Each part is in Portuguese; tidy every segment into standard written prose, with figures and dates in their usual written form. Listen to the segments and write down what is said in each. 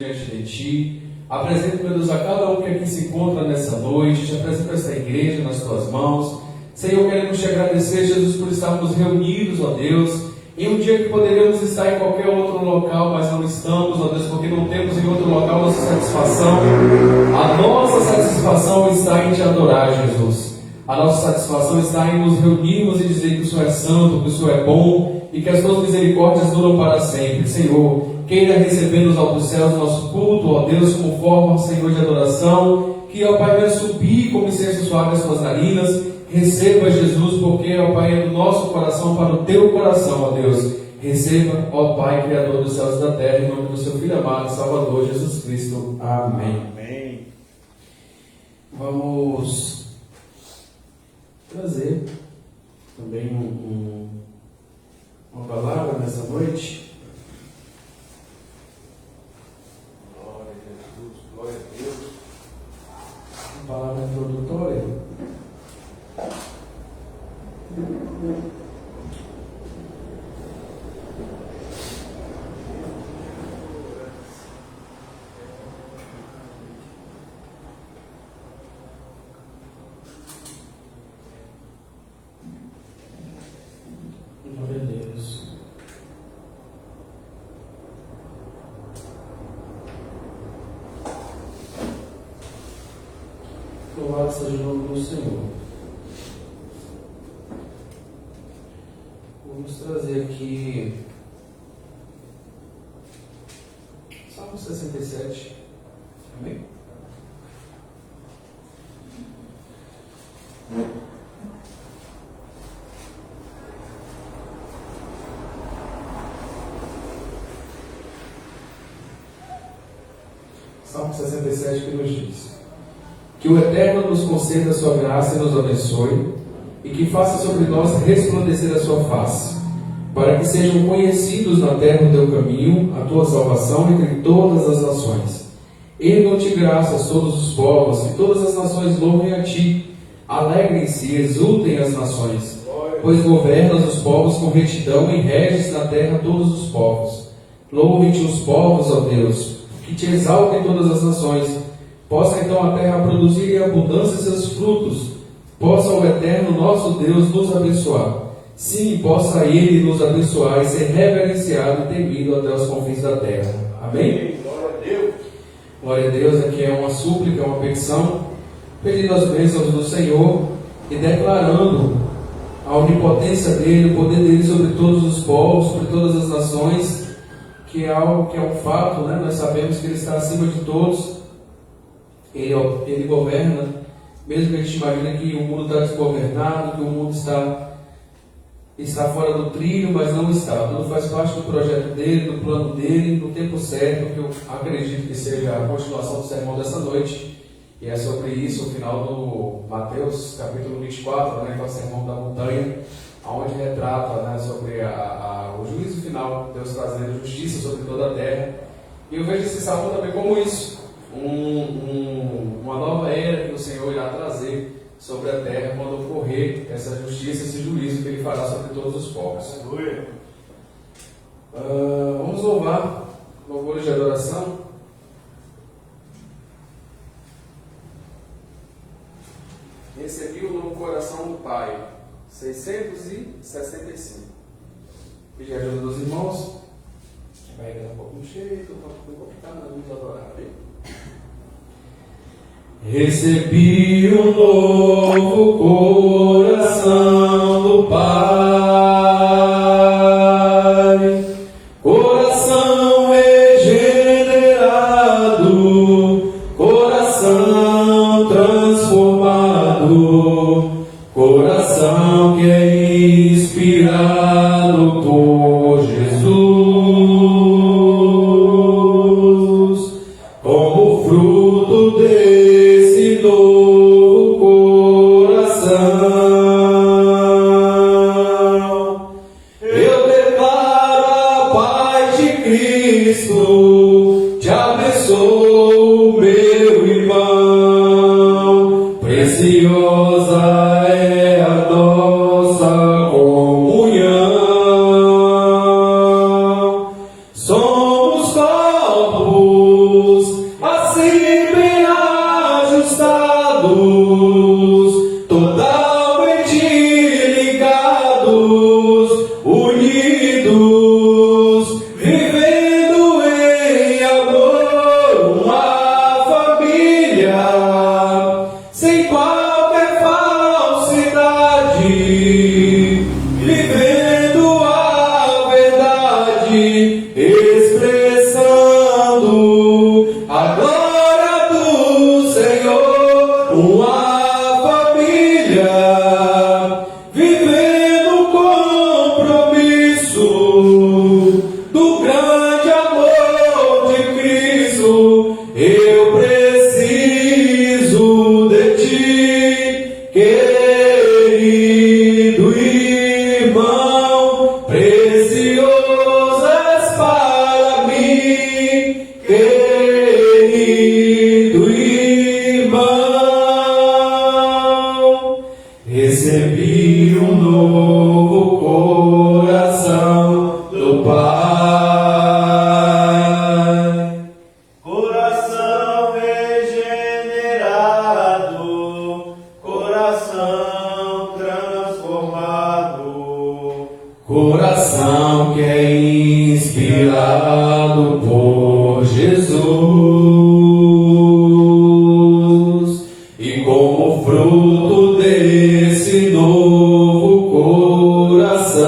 diante de Ti. Apresento, meu Deus, a cada um que aqui se encontra nessa noite. Te apresento esta igreja nas Tuas mãos. Senhor, queremos Te agradecer, Jesus, por estarmos reunidos, ó Deus, em um dia que poderíamos estar em qualquer outro local, mas não estamos, ó Deus, porque não temos em outro local nossa satisfação. A nossa satisfação está em Te adorar, Jesus. A nossa satisfação está em nos reunirmos e dizer que o Senhor é santo, que o Senhor é bom e que as Tuas misericórdias duram para sempre. Senhor, queira receber nos altos céus o nosso culto, ó Deus, como forma, Senhor, de adoração, que, ó Pai, venha subir como incenso suave as Tuas narinas. Receba, Jesus, porque, ó Pai, é do nosso coração para o Teu coração, ó Deus. Receba, ó Pai, Criador dos céus e da terra, em nome do Seu Filho amado, Salvador, Jesus Cristo. Amém. Amém. Vamos trazer também uma palavra nessa noite. Glória a Jesus, glória a Deus. Uma palavra introdutória. Glória a Deus. Louvado seja o nome do Senhor. Vamos trazer aqui Salmo 67. Amém? Salmo 67 que nos diz: que o Eterno nos conceda a sua graça e nos abençoe, e que faça sobre nós resplandecer a sua face, para que sejam conhecidos na terra o teu caminho, a tua salvação entre todas as nações. Ergam-te graças todos os povos, que todas as nações louvem a ti. Alegrem-se e exultem as nações, pois governas os povos com retidão e reges na terra todos os povos. Louvem-te os povos, ó Deus, que te exaltem todas as nações. Possa então a terra produzir em abundância seus frutos. Possa o Eterno nosso Deus nos abençoar. Sim, possa Ele nos abençoar e ser reverenciado e temido até os confins da terra. Amém? Glória a Deus. Glória a Deus. Aqui é uma súplica, uma petição, pedindo as bênçãos do Senhor e declarando a onipotência dEle, o poder dEle sobre todos os povos, sobre todas as nações, que é algo que é um fato, né? Nós sabemos que Ele está acima de todos. Ele governa, mesmo que a gente imagine que o mundo está desgovernado, que o mundo está fora do trilho, mas não está. Tudo faz parte do projeto dele, do plano dele, no tempo certo, que eu acredito que seja a continuação do sermão dessa noite. E é sobre isso o final do Mateus, capítulo 24, né, que é o sermão da montanha, onde retrata, né, sobre o juízo final, Deus trazendo justiça sobre toda a terra. E eu vejo esse salmo também como isso. Uma nova era que o Senhor irá trazer sobre a terra quando ocorrer essa justiça, esse juízo que Ele fará sobre todos os povos. Aleluia. Vamos louvar, louvores de adoração. Recebi o novo coração do Pai, 665. Pedir a ajuda dos irmãos. Vai dar um pouco no cheio, um pouco complicado, mas vamos adorar. Recebi um novo coração do Pai, coração regenerado, coração transformado, coração que é inspirado por Jesus, como fruto desse novo coração. querido irmão, recebi um novo coração do Pai. Coração regenerado, coração transformado, Coração que é inspirado por Jesus, e como fruto desse novo coração,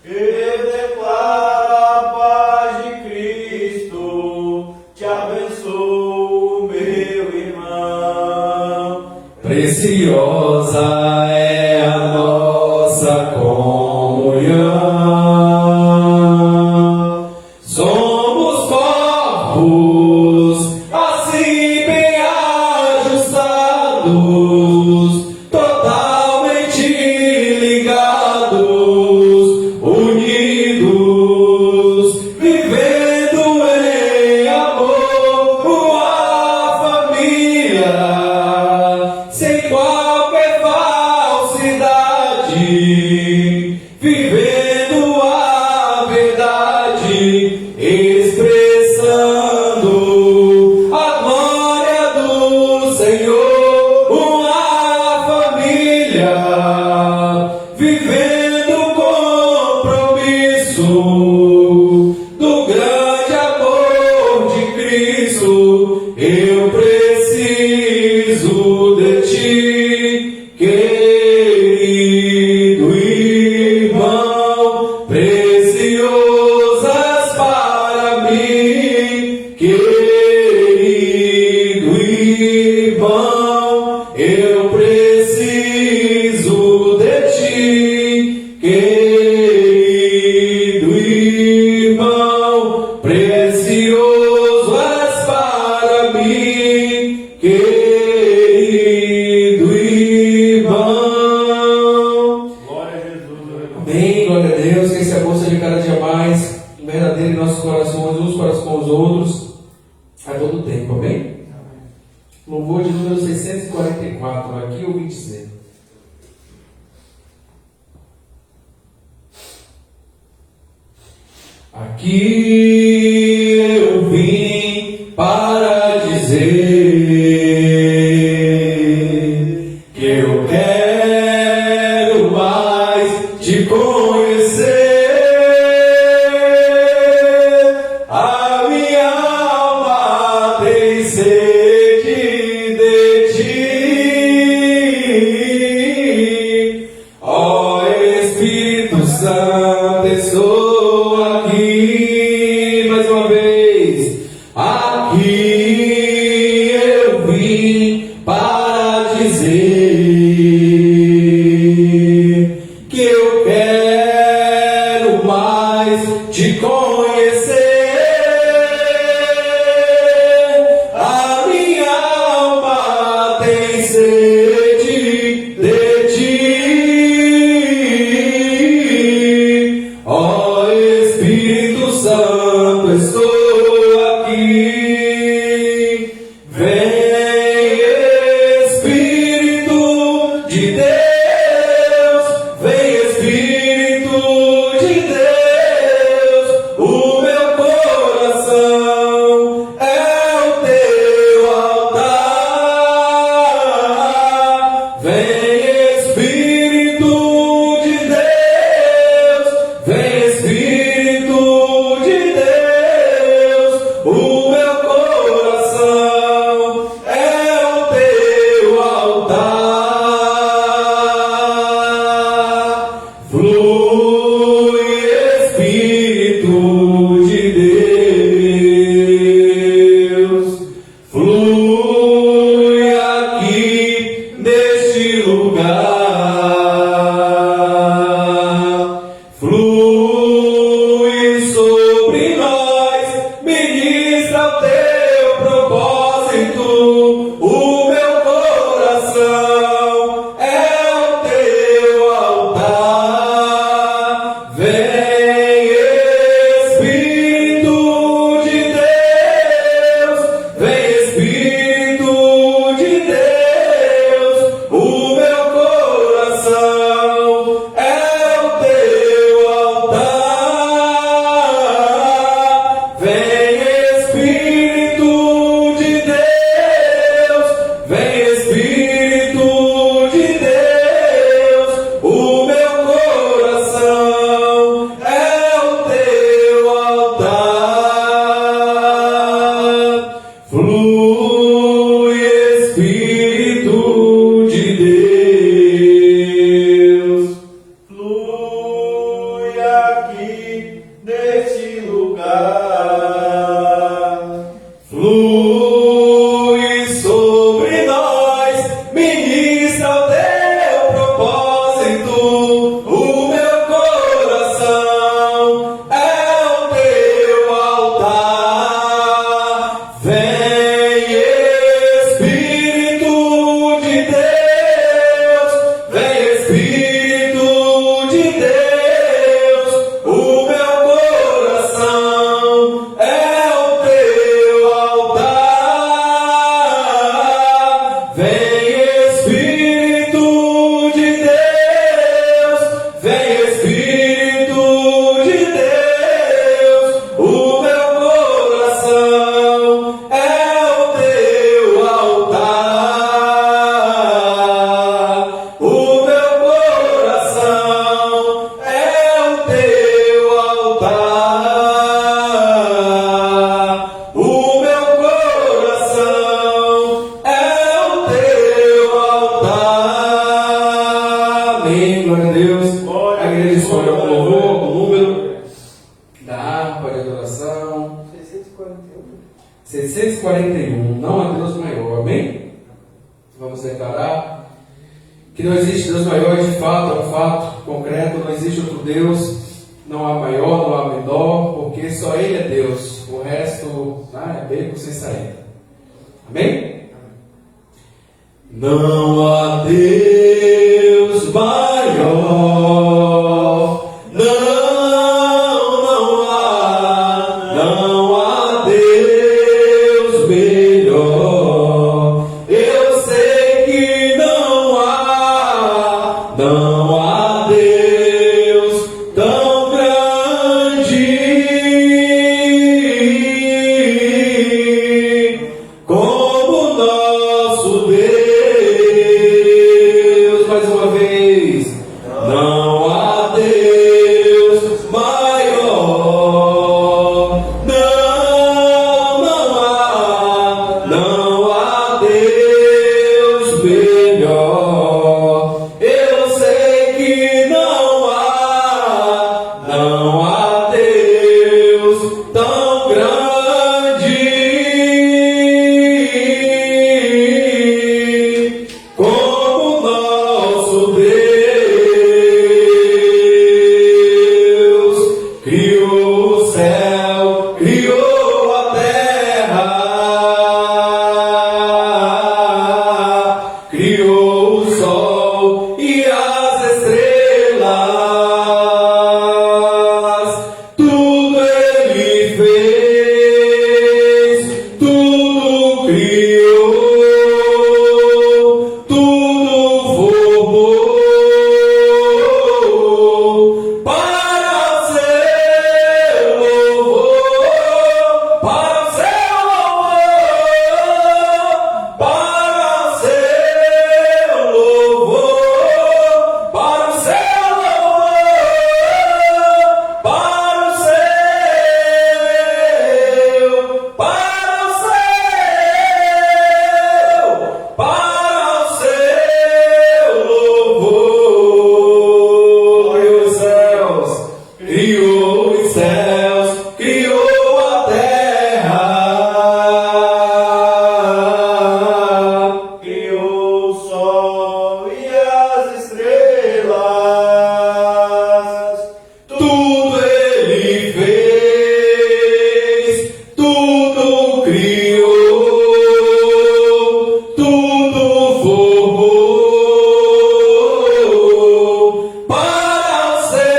eu declaro a paz de Cristo, te abençoo, meu irmão. preciosa é a nossa comunhão. Somos corpos assim bem ajustados, totalmente ligados, unidos, vivendo em amor, uma família, sem qualquer falsidade, vivendo a verdade, expressando a glória do Senhor, uma família, vivendo o compromisso do grande amor de Cristo. Eu preciso de ti, querido irmão, preciosas para mim, querido irmão, eu preciso de ti, querido irmão, preciosas para mim, querido irmão. Glória a Jesus. Amém, glória a Deus, que esse amor seja cada dia mais verdadeiro em nossos corações, uns para com os outros, a todo tempo, amém? Louvor de número 644, aqui eu ouvi dizer. Aqui eu vim para dizer que eu quero mais te conhecer. A minha alma tem sede de ti. Ó Espírito Santo, estou aqui mais uma vez. Aqui eu vim para dizer que eu quero mais te conhecer. A minha alma tem sede de ti. Ó Espírito Santo, estou aqui. Vem, Espírito de Deus, vem, Espírito de Deus. O meu coração é o teu altar. Vem, Espírito de Deus, vem, Espírito de Deus. 641. Não há Deus maior. Amém? Vamos declarar que não existe Deus maior, de fato, é um fato concreto. Não existe outro Deus. Não há maior, não há menor, porque só Ele é Deus. O resto é beco sem saída. Amém? Não há Deus maior. Não há Deus melhor. Eu sei que não há Deus tão grande como nosso Deus. Mais uma vez, não há Deus maior. Não há Deus melhor. Eu sei que não há Deus tão grande como nosso Deus. Criou o céu, criou a terra, criou o sol e as estrelas. Tudo Ele fez, tudo criou, tudo formou para o seu louvor, para o seu louvor, para o seu louvor, para o seu louvor, para o seu louvor. Criou os céus, criou a terra, criou o sol e as estrelas. Tudo Ele fez, tudo criou, tudo formou para o seu louvor,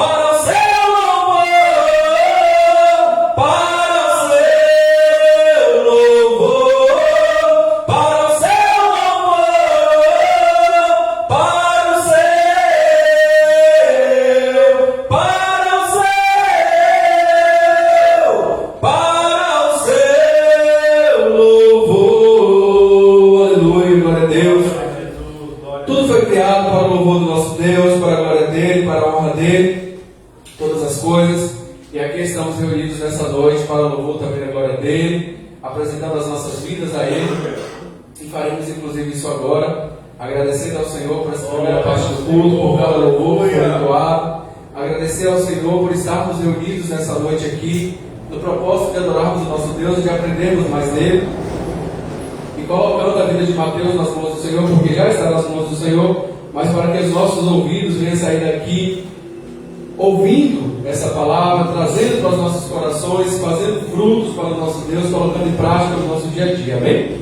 para o seu louvor, para o seu louvor, para o seu louvor, para o seu louvor. Aleluia, glória a Deus. Tudo foi criado para o louvor do nosso Deus, para a glória dele, para a honra dele, todas as coisas. E aqui estamos reunidos nessa noite para o louvor também da glória dele, apresentando as nossas vidas a ele. E faremos inclusive isso agora, agradecendo ao Senhor por essa primeira parte do culto, por cada louvor que foi entoado. Agradecer ao Senhor por estarmos reunidos nessa noite aqui, no propósito de adorarmos o nosso Deus e de aprendermos mais dele. E colocando a vida de Mateus nas mãos do Senhor, porque já está nas mãos do Senhor, mas para que os nossos ouvidos venham sair daqui ouvindo essa palavra, trazendo para os nossos corações, fazendo frutos para o nosso Deus, colocando em prática no nosso dia a dia. Amém?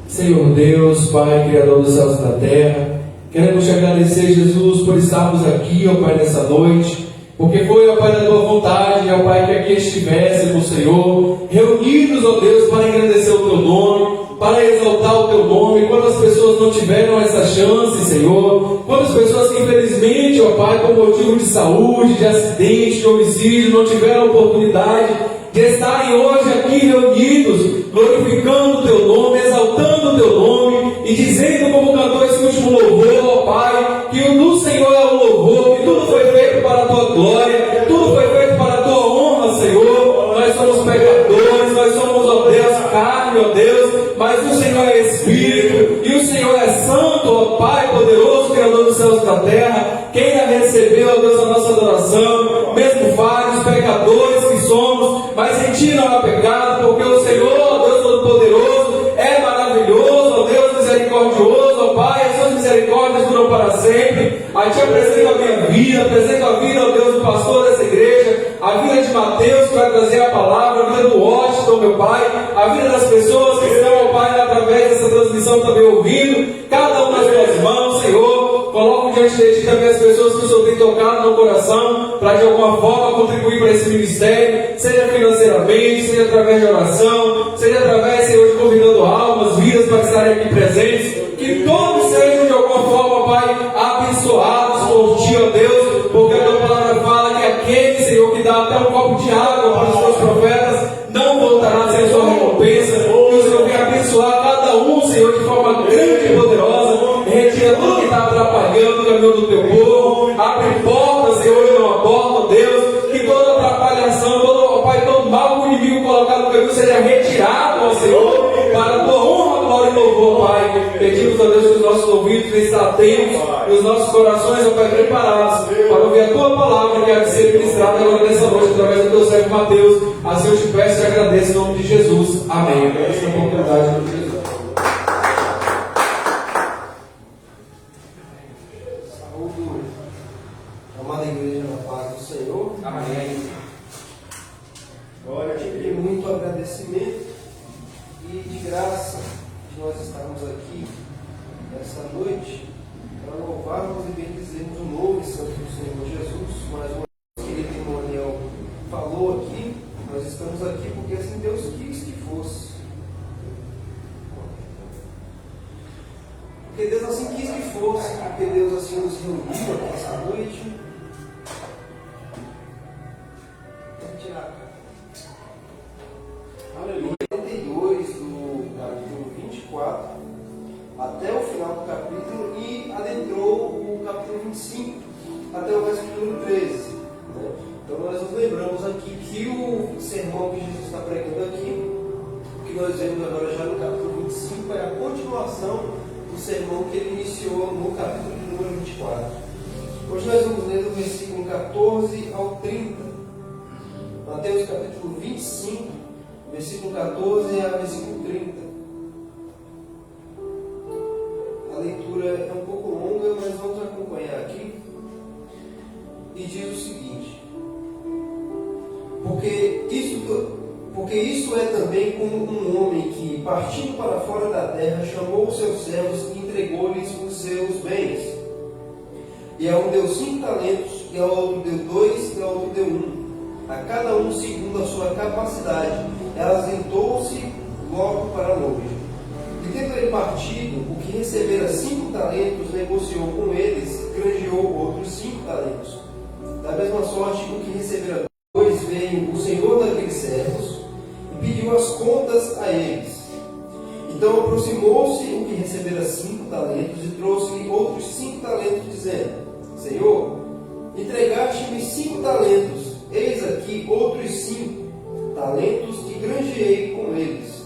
Senhor Deus, Pai, Criador dos céus e da terra, queremos te agradecer, Jesus, por estarmos aqui, ó Pai, nessa noite, porque foi, ó Pai, da tua vontade, ó Pai, que aqui estivéssemos, Senhor, reunidos, ó Deus, para engrandecer o teu nome, para exaltar o teu nome. Quantas pessoas não tiveram essa chance, Senhor? Quantas pessoas que infelizmente, ó Pai, por motivo de saúde, de acidente, de homicídio, não tiveram a oportunidade de estarem hoje aqui reunidos, glorificando o teu nome, exaltando o teu nome e dizendo, como cantou esse último louvor, ó Pai, que o do Senhor é o louvor, que tudo foi feito para a tua glória, tudo foi feito para a tua honra, Senhor. Nós somos pecadores, nós somos, ó Deus, carne, ó Deus, mas o Senhor é Espírito e o Senhor é Santo, ó Pai poderoso, Criador dos céus e da terra. Queira receber, ó Deus, a nossa adoração, mesmo Pai, te apresento a minha vida, apresento a vida, ó Deus, do pastor dessa igreja, a vida de Mateus, que vai trazer a palavra, a vida do Washington, meu Pai, a vida das pessoas que estão, ó Pai, através dessa transmissão também ouvindo, cada um nas tuas mãos, Senhor. Coloco diante de Ti também as pessoas que o Senhor tem tocado no coração, para de alguma forma contribuir para esse ministério, seja financeiramente, seja através de oração, seja através, Senhor, de convidando almas, vidas para estarem aqui presentes, que todos sejam de alguma forma, Pai, abençoados por Ti, ó Deus, porque a Tua palavra fala que aquele, Senhor, que dá até um copo de água para os Teus profetas, não voltará sem a sua recompensa. Que o Senhor venha abençoar cada um, Senhor, de forma grande e poderosa. Retira tudo que está atrapalhando o caminho do Teu povo. Abre portas, Senhor, e não a porta, Deus. Que toda atrapalhação, todo, Pai, todo mal que o inimigo colocar no caminho seja retirado, ó Senhor, para a Tua honra, glória e louvor, Pai. Pedimos, ó Deus, que os nossos ouvidos estejam atentos e os nossos corações, ó Pai, preparados para ouvir a Tua palavra que há de ser ministrada agora nessa noite através do Teu servo Mateus. Assim eu te peço e agradeço em nome de Jesus. Amém. Agradeço a oportunidade de Jesus. Saúde, amada igreja, na paz do Senhor. Amém. Glória a Ti, muito agradecimento e de graça de nós estarmos aqui essa noite para louvarmos e bendizermos o nome santo do Senhor Jesus. Mais uma vez, querido irmão Daniel falou aqui, nós estamos aqui porque assim Deus quis que fosse. Porque Deus assim quis que fosse, porque Deus assim nos reuniu aqui essa noite. Vamos tirar. Aleluia. 42 do capítulo 24 até o final do capítulo e adentrou o capítulo 25 até o versículo 13. Né? Então nós nos lembramos aqui que o sermão que Jesus está pregando aqui, que nós vemos agora já no capítulo 25, é a continuação do sermão que ele iniciou no capítulo de número 24. Hoje nós vamos ler do versículo 14 ao 30. Mateus capítulo 25, versículo 14 a versículo 30. A leitura é um pouco longa, mas vamos acompanhar aqui. E diz o seguinte: porque isso é também como um homem que, partindo para fora da terra, chamou os seus servos e entregou-lhes os seus bens. E a um deu 5 talentos, e ao outro deu 2, e ao outro deu 1. A cada um segundo a sua capacidade. Ausentou-se logo para longe. E tendo ele partido, o que recebera 5 talentos, negociou com eles, granjeou outros 5 talentos. Da mesma sorte, o que recebera 2, veio o senhor daqueles servos e pediu as contas a eles. Então aproximou-se o que recebera 5 talentos e trouxe-lhe outros 5 talentos, dizendo: Senhor, entregaste-me 5 talentos, eis aqui outros 5 talentos que granjeei com eles.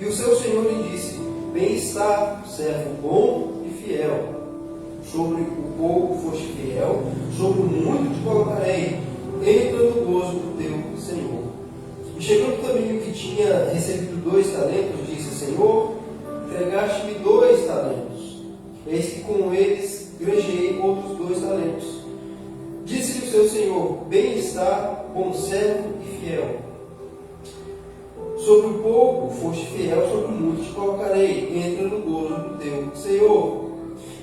E o seu senhor lhe disse: Bem está, servo bom e fiel. Sobre o pouco foste fiel, sobre o muito te colocarei. Entra no gozo do teu Senhor. E chegando também o que tinha recebido 2 talentos, disse: Senhor, entregaste-me 2 talentos. Eis que com eles granjeei outros 2 talentos. Disse-lhe o seu senhor: Bem está, bom servo e fiel. Sobre o pouco foste fiel, sobre o muito te colocarei. Entra no gozo do teu Senhor.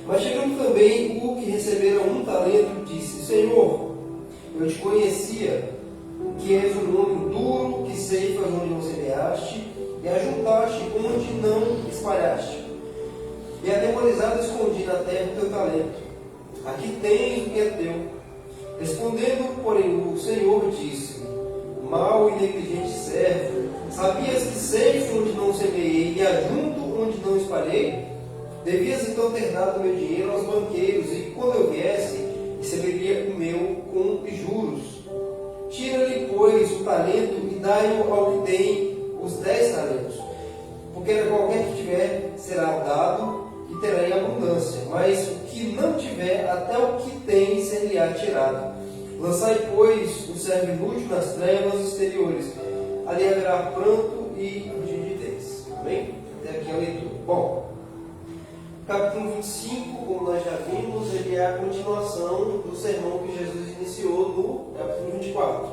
Mas chegando também o que recebera 1 talento, disse: Senhor, eu te conhecia, que és um homem duro, que ceifas onde não semeaste, e ajuntaste onde não espalhaste. E atemorizado escondi na terra o teu talento. Aqui tens o que é teu. Respondendo, porém, o Senhor disse: Mau e negligente servo, sabias que ceifo onde não semeei e ajunto onde não espalhei? Devias então ter dado meu dinheiro aos banqueiros, e quando eu viesse, receberia o meu com juros. Tira-lhe, pois, o talento e dai-o ao que tem os 10 talentos. Porque qualquer que tiver será dado e terá em abundância, mas o que não tiver, até o que tem, ser-lhe-á tirado. Lançai, pois, o servo inútil nas trevas exteriores. Ali haverá pranto e ranger de dentes. Amém? Até aqui a leitura. Bom, Capítulo 25, como nós já vimos, ele é a continuação do sermão que Jesus iniciou no capítulo 24.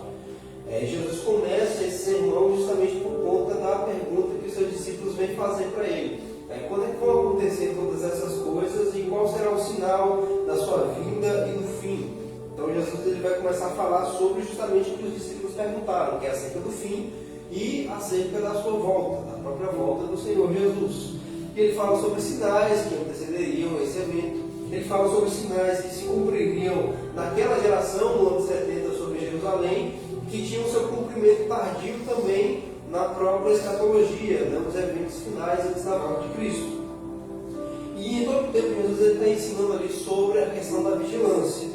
Jesus começa esse sermão justamente por conta da pergunta que os seus discípulos vêm fazer para ele. Quando é que vão acontecer todas essas coisas e qual será o sinal da sua vinda e do fim? Então Jesus ele vai começar a falar sobre justamente o que os discípulos perguntaram, que é acerca do fim e acerca da sua volta, da própria volta do Senhor Jesus. E ele fala sobre sinais que antecederiam esse evento. Ele fala sobre sinais que se cumpririam naquela geração, no ano 70, sobre Jerusalém, que tinham seu cumprimento tardio também na própria escatologia, nos eventos finais antes da volta de Cristo. E em todo o tempo Jesus está ensinando ali sobre a questão da vigilância,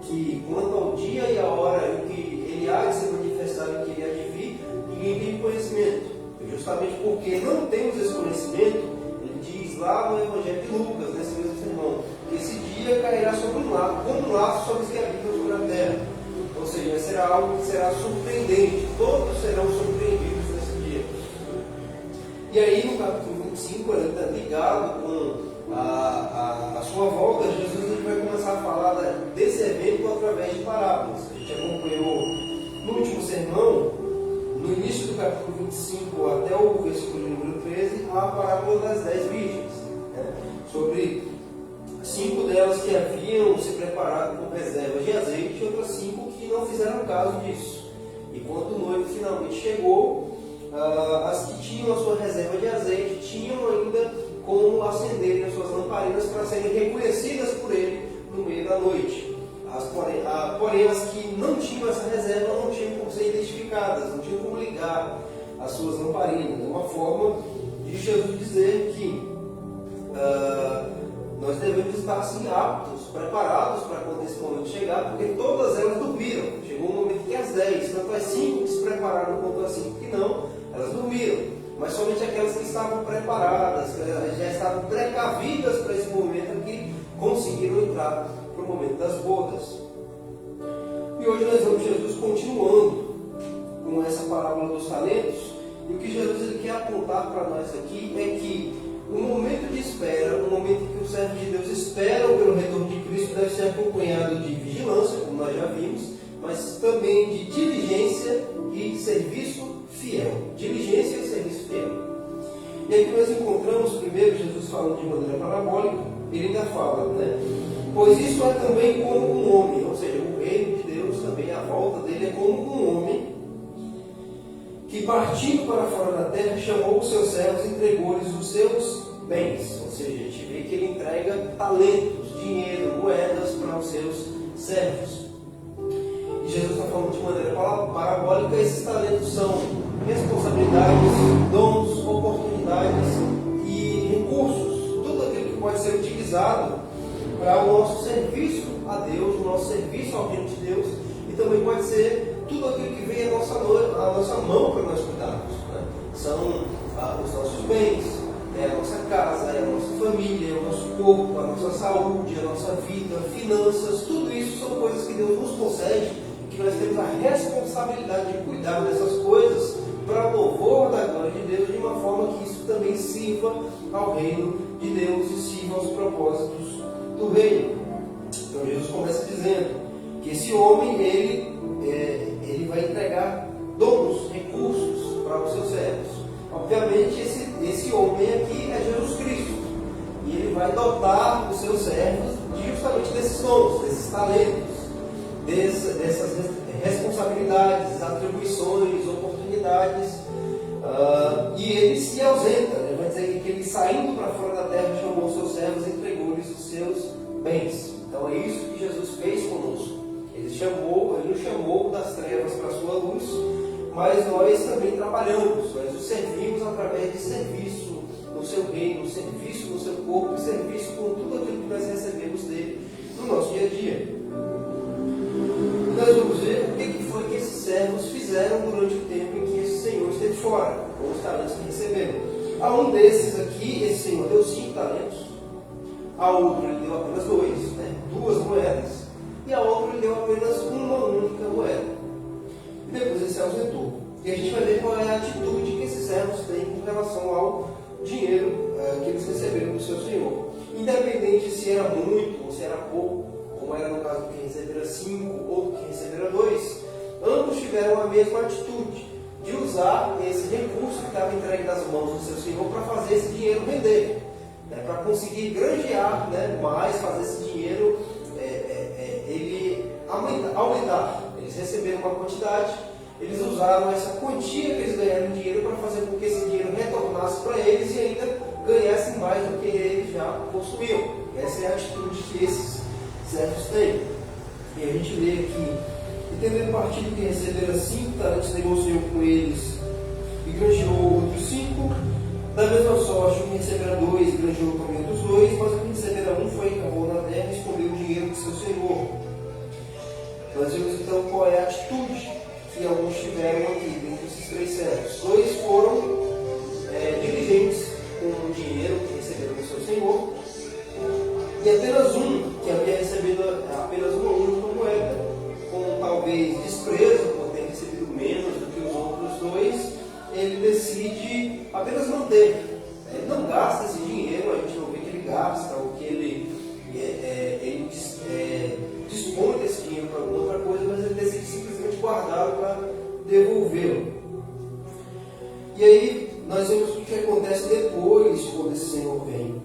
que quanto ao dia e a hora em que ele há de se manifestar e que ele há de vir, ninguém tem conhecimento. E justamente porque não temos esse conhecimento, diz lá no Evangelho de Lucas, nesse mesmo sermão, que esse dia cairá sobre um laço, como um laço sobre os que habitam sobre a terra. Ou seja, será algo que será surpreendente, todos serão surpreendidos nesse dia. E aí no capítulo 25, ele está ligado com a sua volta, Jesus ele vai começar a falar desse evento através de parábolas. A gente acompanhou no último sermão, no início do capítulo 25 até o versículo número 13, a parábola das 10 virgens, sobre 5 delas que haviam se preparado com reservas de azeite e outras 5 que não fizeram caso disso. E quando o noivo finalmente chegou, as que tinham a sua reserva de azeite tinham ainda como acenderem as suas lamparinas para serem reconhecidas por ele no meio da noite. Porém, as que não tinham essa reserva não tinham como ser identificadas, não tinham como ligar as suas lamparinas. É uma forma de Jesus dizer que nós devemos estar assim aptos, preparados para quando esse momento chegar, porque todas elas dormiram. Chegou um momento que as 10, tanto as 5 que se prepararam quanto as 5 que não, elas dormiram. Mas somente aquelas que estavam preparadas, que já estavam precavidas para esse momento, que conseguiram entrar para o momento das bodas. E hoje nós vemos Jesus continuando com essa parábola dos talentos. E o que Jesus ele quer apontar para nós aqui é que o momento de espera, o momento em que os servos de Deus esperam pelo retorno de Cristo, deve ser acompanhado de vigilância, como nós já vimos, mas também de diligência e serviço fiel. Diligência e serviço fiel. E aqui nós encontramos primeiro Jesus falando de maneira parabólica. Ele ainda fala, pois isso é também como um homem, ou seja, o reino de Deus também, a volta dele é como um homem que partindo para fora da terra chamou os seus servos e entregou-lhes os seus bens. Ou seja, a gente vê que ele entrega talentos, dinheiro, moedas para os seus servos. E Jesus está falando de maneira parabólica, esses talentos são responsabilidades, dons, oportunidades e recursos, tudo aquilo que pode ser utilizado para o nosso serviço a Deus, o nosso serviço ao reino de Deus, e também pode ser tudo aquilo que vem à nossa mão para nós cuidarmos. São os nossos bens, a nossa casa, a nossa família, o nosso corpo, a nossa saúde, a nossa vida, finanças, tudo isso são coisas que Deus nos concede, que nós temos a responsabilidade de cuidar dessas coisas para louvor da glória de Deus, de uma forma que isso também sirva ao reino de Deus e sirva aos propósitos do reino. Então Jesus começa dizendo que esse homem ele vai entregar dons, recursos para os seus servos. Obviamente esse homem aqui é Jesus Cristo, e ele vai dotar os seus servos justamente desses dons, desses talentos, dessas responsabilidades, atribuições, oportunidades, e ele se ausenta. Vai dizer que ele, saindo para fora da terra, chamou os seus servos e entregou-lhes os seus bens. Então é isso que Jesus fez conosco. Ele nos chamou das trevas para a sua luz, mas nós também trabalhamos, nós o servimos através de serviço no seu reino, serviço no seu corpo, serviço com tudo aquilo que nós recebemos dele no nosso dia a dia. Nós vamos ver o que foi que esses servos fizeram durante o tempo em que esse Senhor esteve fora, com os talentos que receberam. A um desses aqui, esse Senhor deu 5 talentos, a outro ele deu apenas 2 moedas, e a outro ele deu apenas uma única moeda. E depois ele se ausentou. E a gente vai ver qual é a atitude que esses servos têm com relação ao dinheiro que eles receberam do seu Senhor. independente se era muito ou se era pouco, como era no caso do que recebera 5 ou do que recebera 2, ambos tiveram a mesma atitude de usar esse recurso que estava entregue nas mãos do seu senhor para fazer esse dinheiro render, né, para conseguir granjear, né, mais, fazer esse dinheiro ele aumentar. Eles receberam uma quantidade, eles usaram essa quantia que eles ganharam em dinheiro para fazer com que esse dinheiro retornasse para eles e ainda ganhassem mais do que eles já possuíam. Essa é a atitude que esses servos têm. E a gente vê aqui: e tendo partido que recebera 5 talentos, negociou com eles e granjeou outros 5. Da mesma sorte, o que recebera 2 granjeou também outros 2, mas o que recebera 1 foi e cavou na terra e escondeu o dinheiro de seu senhor. Nós vemos então qual é a atitude que alguns tiveram aqui dentre esses 3 servos. 2 foram diligentes com o dinheiro que receberam do seu senhor, e apenas um, que havia recebido apenas uma única moeda, com talvez desprezo por ter recebido menos do que os outros 2, ele decide apenas manter. Ele não gasta esse dinheiro, a gente não vê que ele gasta, ou que ele dispõe desse dinheiro para alguma outra coisa, mas ele decide simplesmente guardá-lo para devolvê-lo. E aí nós vemos o que acontece depois, quando esse Senhor vem.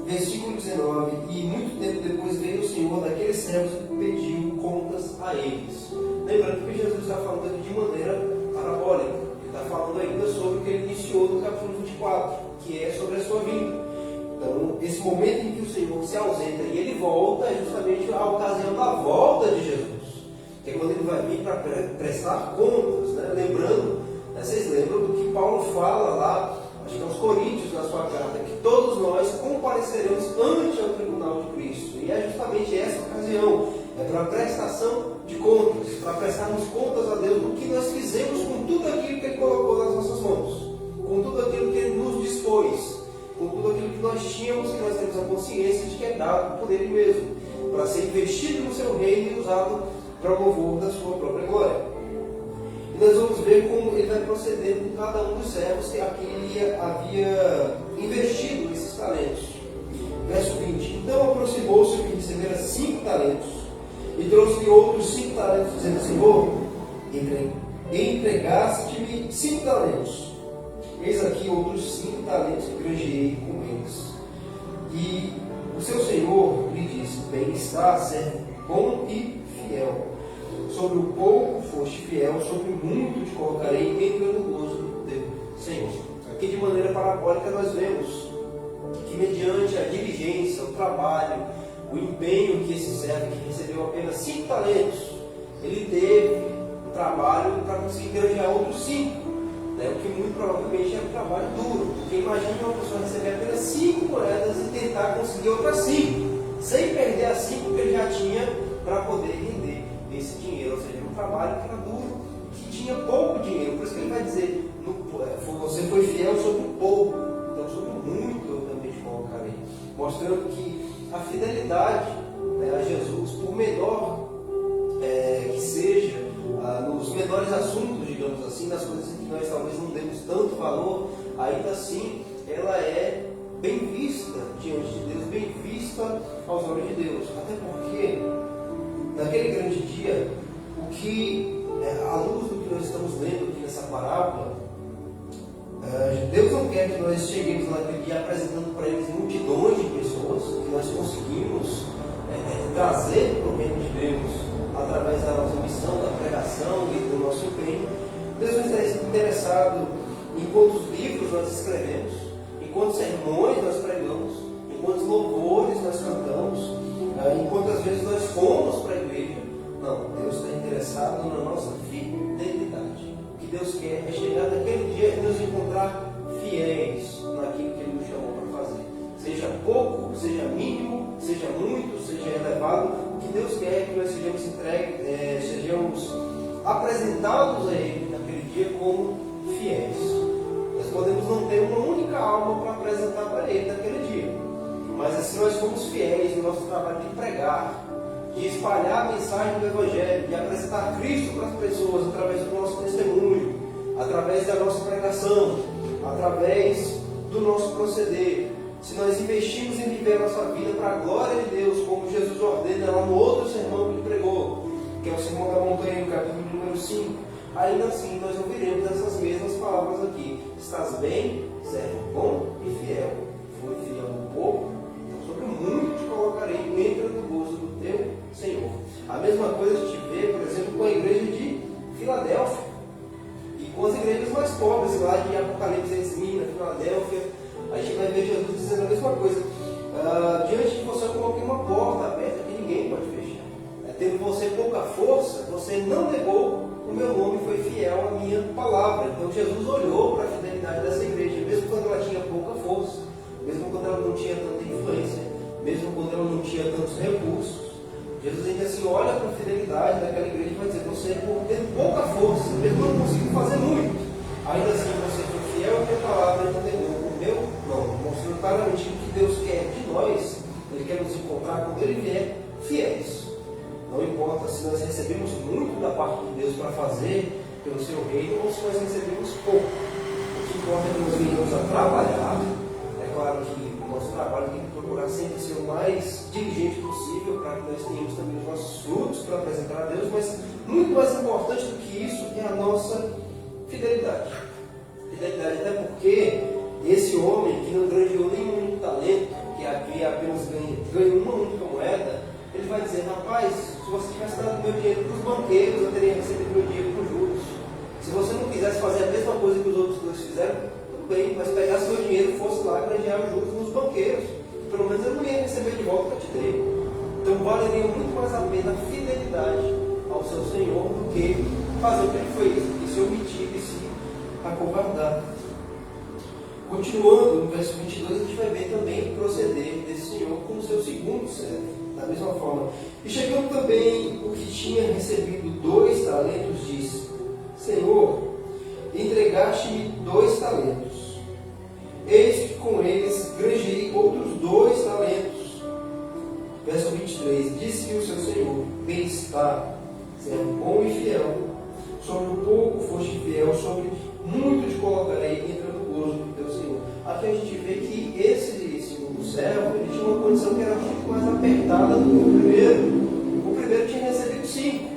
Versículo 19: e muito tempo depois veio o Senhor daqueles servos e pediu contas a eles. Lembrando que Jesus está falando aqui de maneira parabólica. Ele está falando ainda sobre o que ele iniciou no capítulo 24, que é sobre a sua vinda. Então, esse momento em que o Senhor se ausenta e ele volta é justamente a ocasião da volta de Jesus, que é quando ele vai vir para prestar contas, né? Lembrando, vocês lembram do que Paulo fala lá, acho que aos Coríntios, na sua carta, que todos nós compareceremos ante o tribunal de Cristo, e é justamente essa ocasião, é para a prestação de contas, para prestarmos contas a Deus do que nós fizemos com tudo aquilo que Ele colocou nas nossas mãos, com tudo aquilo que Ele nos dispôs, com tudo aquilo que nós tínhamos, que nós temos a consciência de que é dado por Ele mesmo, para ser investido no seu reino e usado para o louvor da sua própria glória. E nós vamos ver como ele vai proceder com cada um dos servos que aqui havia investido nesses talentos. Verso 20: então aproximou-se o que recebera 5 talentos e trouxe-lhe outros 5 talentos, dizendo: Senhor, entregaste-me 5 talentos. Eis aqui outros 5 talentos que granjeei com eles. E o seu senhor lhe disse: bem está, servo bom e fiel. Sobre o pouco foste fiel, sobre o muito te colocarei, entra no gozo do teu Senhor. Aqui de maneira parabólica nós vemos que mediante a diligência, o trabalho, o empenho que esse servo que recebeu apenas 5 talentos, ele teve um trabalho para conseguir granjear outros 5. O que muito provavelmente é um trabalho duro, porque imagina uma pessoa receber apenas 5 moedas e tentar conseguir outras 5, sem perder as 5 que ele já tinha para poder render esse dinheiro. Ou seja, um trabalho que era duro, que tinha pouco dinheiro. Por isso que ele vai dizer: você foi fiel sobre o pouco, então sobre o muito eu também te colocarei. Mostrando que a fidelidade a Jesus, por menor que seja, nos menores assuntos, digamos assim, nas coisas em que nós talvez não demos tanto valor, ainda assim ela é bem vista diante de Deus, bem vista aos olhos de Deus. Até porque naquele grande dia, o que à luz do que nós estamos lendo aqui nessa parábola, Deus não quer que nós cheguemos naquele dia apresentando para eles multidões de pessoas, que nós conseguimos trazer para o reino de Deus através da nossa missão, da pregação e do nosso empenho. Deus não está interessado em quantos livros nós escrevemos, em quantos sermões nós pregamos, em quantos louvores nós cantamos, em quantas vezes nós fomos para a igreja. Não, Deus está interessado na nossa fidelidade. O que Deus quer é chegar naquele dia e nos encontrar fiéis naquilo que Ele nos chamou para fazer. Seja pouco, seja mínimo, seja muito, seja elevado, o que Deus quer é que nós sejamos entregues, sejamos apresentados a Ele naquele dia como fiéis. Nós podemos não ter uma única alma para apresentar para Ele naquele dia, mas se nós formos fiéis no nosso trabalho de pregar, de espalhar a mensagem do Evangelho, de apresentar Cristo para as pessoas através do nosso testemunho, através da nossa pregação, através do nosso proceder, se nós investirmos em viver a nossa vida para a glória de Deus, como Jesus ordena lá no outro sermão que ele pregou, que é o Sermão da Montanha, no capítulo número 5, ainda assim nós ouviremos essas mesmas palavras aqui. Estás bem, servo bom e fiel. Foi fiel no pouco, então sobre muito te colocarei, entra no gozo do teu Senhor. A mesma coisa a gente vê, por exemplo, com a igreja de Filadélfia e com as igrejas mais pobres lá de Apocalipse, Esmina, Filadélfia. A gente vai ver Jesus dizendo a mesma coisa. Diante de você eu coloquei uma porta aberta que ninguém pode fechar. Tendo você pouca força, você não negou o meu nome, foi fiel à minha palavra. Então Jesus olhou para a fidelidade dessa igreja, mesmo quando ela tinha pouca força, mesmo quando ela não tinha tanta influência, mesmo quando ela não tinha tantos recursos. Jesus ainda assim olha para a fidelidade daquela igreja e vai dizer: você tendo pouca força, mesmo não conseguindo fazer muito, ainda assim você foi fiel à minha palavra e não negou o meu nome, mostrando claramente o que Deus quer de nós. Ele quer nos encontrar quando Ele vier fiéis. Não importa se nós recebemos muito da parte de Deus para fazer pelo seu reino ou se nós recebemos pouco. O que importa é que nós venhamos a trabalhar. É claro que o nosso trabalho tem que procurar sempre ser o mais diligente possível para que nós tenhamos também os nossos frutos para apresentar a Deus, mas muito mais importante do que isso é a nossa fidelidade. Fidelidade até porque esse homem que não granjeou nenhum único talento, que havia apenas ganho uma única moeda, ele vai dizer: rapaz, se você tivesse dado meu dinheiro para os banqueiros, eu teria recebido meu dinheiro com juros. Se você não quisesse fazer a mesma coisa que os outros dois fizeram, tudo bem, mas pegasse meu dinheiro e fosse lá granjear os juros nos banqueiros. Pelo menos eu não ia receber de volta o que eu te dei. Então valeria muito mais a pena a fidelidade ao seu Senhor do que fazer o que ele fez, e se omitir e se acovardar. Continuando, no verso 22, a gente vai ver também o proceder desse Senhor com o seu segundo servo. Da mesma forma. E chegando também o que tinha recebido 2 talentos, disse: Senhor, entregaste-me 2 talentos. Eis que com eles granjeei outros 2 talentos. Verso 23. Disse o seu Senhor: Bem está, servo bom e fiel. Sobre o pouco foste fiel, sobre muito te colocarei, entra no gozo do teu Senhor. Aqui a gente vê que esse segundo servo, ele tinha uma condição que era muito mais apertada do que o primeiro. O primeiro tinha recebido 5.